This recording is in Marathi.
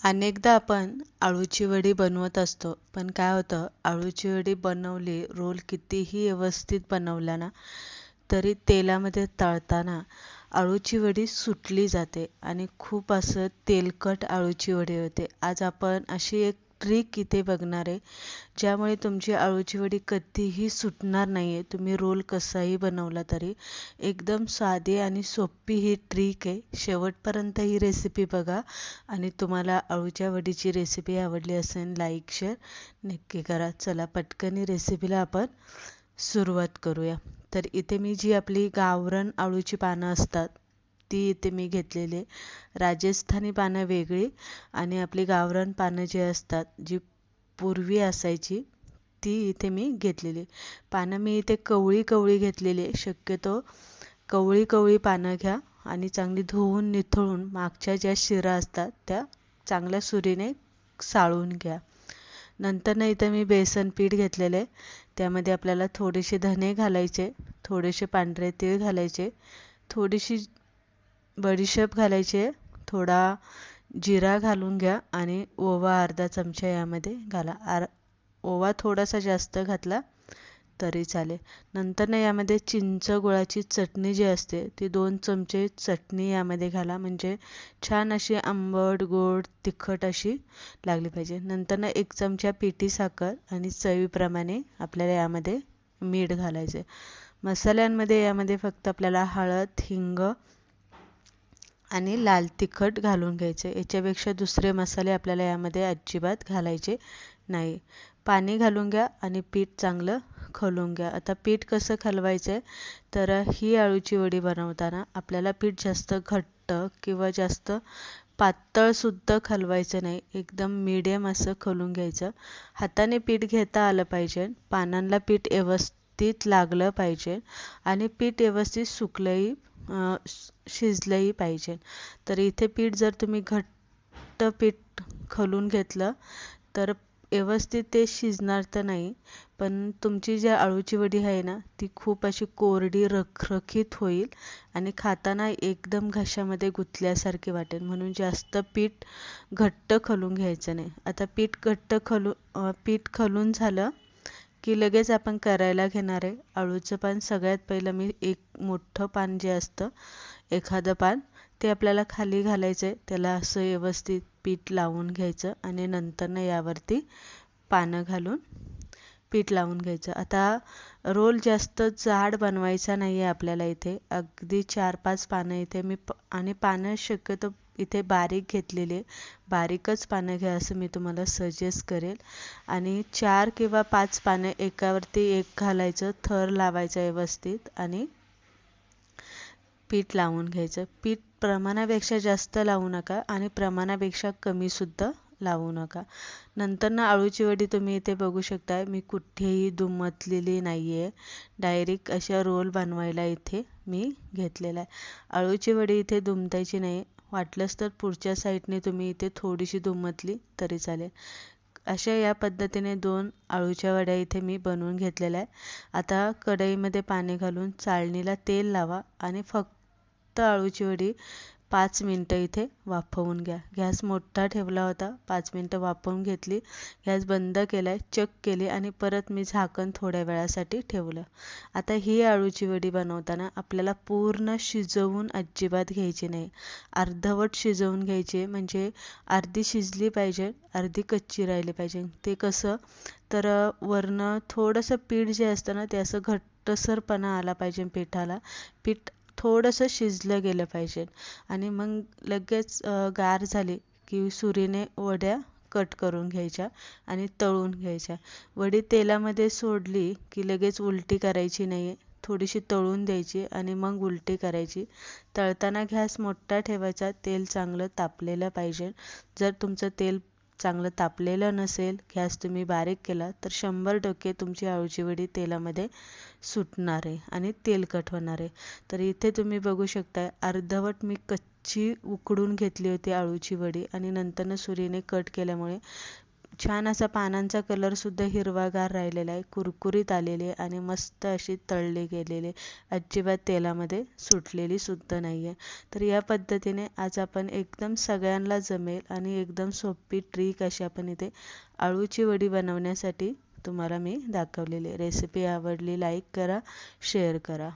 अनेकदा आपण अळूची वडी बनवत असतो, पण काय होतं, अळूची वडी बनवली, रोल कितीही व्यवस्थित बनवला ना, तरी तेलामध्ये तळताना अळूची वडी सुटली जाते आणि खूप असं तेलकट अळूची वडी होते. आज आपण अशी एक ट्रिक इथे बघणार आहे, ज्यामुळे तुमची अळूची वडी कधीही सुटणार नाही आहे. तुम्ही रोल कसाही बनवला तरी. एकदम साधी आणि सोपी ही ट्रिक आहे. शेवटपर्यंत ही रेसिपी बघा आणि तुम्हाला अळूच्या वडीची रेसिपी आवडली असेल, लाईक शेअर नक्की करा. चला पटकन ही रेसिपीला आपण सुरुवात करूया. तर इथे मी जी आपली गावरान अळूची पानं असतात ती इथे मी घेतलेली आहे. राजस्थानी पानं वेगळी आणि आपली गावरान पानं जी असतात, जी पूर्वी असायची, ती इथे मी घेतलेली. पानं मी इथे कवळी कवळी घेतलेली आहे. शक्यतो कवळी कवळी पानं घ्या आणि चांगली धुवून निथळून मागच्या ज्या शिरा असतात त्या चांगल्या सुरीने साळून घ्या. नंतर ना इथं मी बेसन पीठ घेतलेलं आहे. त्यामध्ये आपल्याला थोडेसे धने घालायचे, थोडेसे पांढरे तीळ घालायचे, थोडीशी बडीशेप घालायची, थोडा जिरा घालून घ्या आणि ओवा अर्धा चमचा यामध्ये घाला. ओवा थोडासा जास्त घातला तरी चालेल. नंतर ना यामध्ये चिंच गुळाची चटणी जी असते ती 2 चमचे चटणी यामध्ये घाला, म्हणजे छान अशी आंबट गोड तिखट अशी लागली पाहिजे. नंतर ना 1 चमचा पिठी साखर आणि चवीप्रमाणे आपल्याला यामध्ये मीठ घालायचे. मसाल्यांमध्ये यामध्ये फक्त आपल्याला हळद, हिंग आणि लाल तिखट घालून घ्यायचे. याच्यापेक्षा दुसरे मसाले आपल्याला यामध्ये अजिबात घालायचे नाही. पाणी घालून घ्या आणि पीठ चांगलं खलून घ्या. आता पीठ कसं खलवायचं आहे, तर ही अळूची वडी बनवताना आपल्याला पीठ जास्त घट्ट किंवा जास्त पातळसुद्धा खलवायचं नाही. एकदम मीडियम असं खलून घ्यायचं. हाताने पीठ घेता आलं पाहिजे. पानांना पीठ व्यवस्थित लागलं पाहिजे आणि पीठ व्यवस्थित सुकलंही शिजलंही पाहिजे. तर इथे पीठ जर तुम्ही घट्ट पीठ खलून घेतलं तर व्यवस्थित ते शिजणार तर नाही, पण तुमची जी अळूची वडी आहे ना, ती खूप अशी कोरडी रखरखीत होईल आणि खाताना एकदम घशामध्ये गुंतल्यासारखी वाटेल. म्हणून जास्त पीठ घट्ट खलून घ्यायचं नाही. आता पीठ खलून झालं की लगेच आपण करायला घेणार आहे. अळूचं पान सगळ्यात पहिलं मी एक मोठं पान जे असतं, एखादं पान, ते आपल्याला खाली घालायचं आहे. त्याला असं व्यवस्थित पीठ लावून घ्यायचं आणि नंतर यावरती पानं घालून पीठ लावून घ्यायचं. आता रोल जास्त जाड बनवायचा नाही आहे आपल्याला. इथे अगदी 4-5 पानं इथे मी आणि पानं शक्यतो इथे बारीक घेतलेली आहे. बारीकच पानं घ्या असं मी तुम्हाला सजेस्ट करेल. आणि 4 किंवा 5 पानं एकावरती एक घालायचं, थर लावायचा व्यवस्थित आणि पीठ लावून घ्यायचं. पीठ प्रमाणापेक्षा जास्त लावू नका आणि प्रमाणापेक्षा कमीसुद्धा लावू नका. नंतर ना अळूची वडी तुम्ही इथे बघू शकता, मी कुठेही दुमटलेली नाही आहे. डायरेक्ट अशा रोल बनवायला इथे मी घेतलेला आहे. अळूची वडी इथे दुमटायची नाही. वाटलंच तर पुढच्या साईडने तुम्ही इथे थोडीशी दुमटली तरी चालेल. अशा या पद्धतीने 2 अळूच्या वड्या इथे मी बनवून घेतलेल्या आहे. आता कढईमध्ये पाणी घालून चाळणीला तेल लावा आणि फक्त अळूची वडी 5 मिनटं इथे वाफवून घ्या. गॅस मोठा ठेवला होता, 5 मिनटं वाफवून घेतली, गॅस बंद केलाय, चेक केली आणि परत मी झाकण थोड्या वेळासाठी ठेवलं. आता ही अळूची वडी बनवताना आपल्याला पूर्ण शिजवून अजिबात घ्यायची नाही. अर्धवट शिजवून घ्यायची, म्हणजे अर्धी शिजली पाहिजे, अर्धी कच्ची राहिली पाहिजे. ते कसं, तर वरनं थोडंसं पीठ जे असतं ना, ते असं घट्टसरपणा आला पाहिजे पिठाला. पीठ थोडंसं शिजलं गेलं पाहिजे आणि मग लगेच गार झाली की सुरीने वड्या कट करून घ्यायच्या आणि तळून घ्यायच्या. वडी तेलामध्ये सोडली की लगेच उलटी करायची नाही. थोडीशी तळून द्यायची आणि मग उलटी करायची. तळताना गॅस मोठा ठेवायचा. तेल चांगलं तापलेलं पाहिजे. जर तुमचं तेल चांगलं तापलेलं नसेल, गॅस तुम्ही बारीक केला, तर 100% तुमची अळूची वडी तेलामध्ये सुटणार आहे आणि तेलकट होणार आहे. तर इथे तुम्ही बघू शकता, अर्धवट मी कच्ची उकडून घेतली होती अळूची वडी आणि नंतरनं सुरीने कट केल्यामुळे छान असा पानांचा कलर सुद्धा हिरवागार राहिलेला आहे, कुरकुरीत आलेले आहे आणि मस्त अशी तळली गेलेली, अजिबात तेलामध्ये सुटलेली सुद्धा नाही आहे. तर या पद्धतीने आज आपण एकदम सगळ्यांना जमेल आणि एकदम सोपी ट्रिक अशी आपण इथे अळूची वडी बनवण्यासाठी तुम्हाला मी दाखवलेली. रेसिपी आवडली लाईक करा, शेअर करा.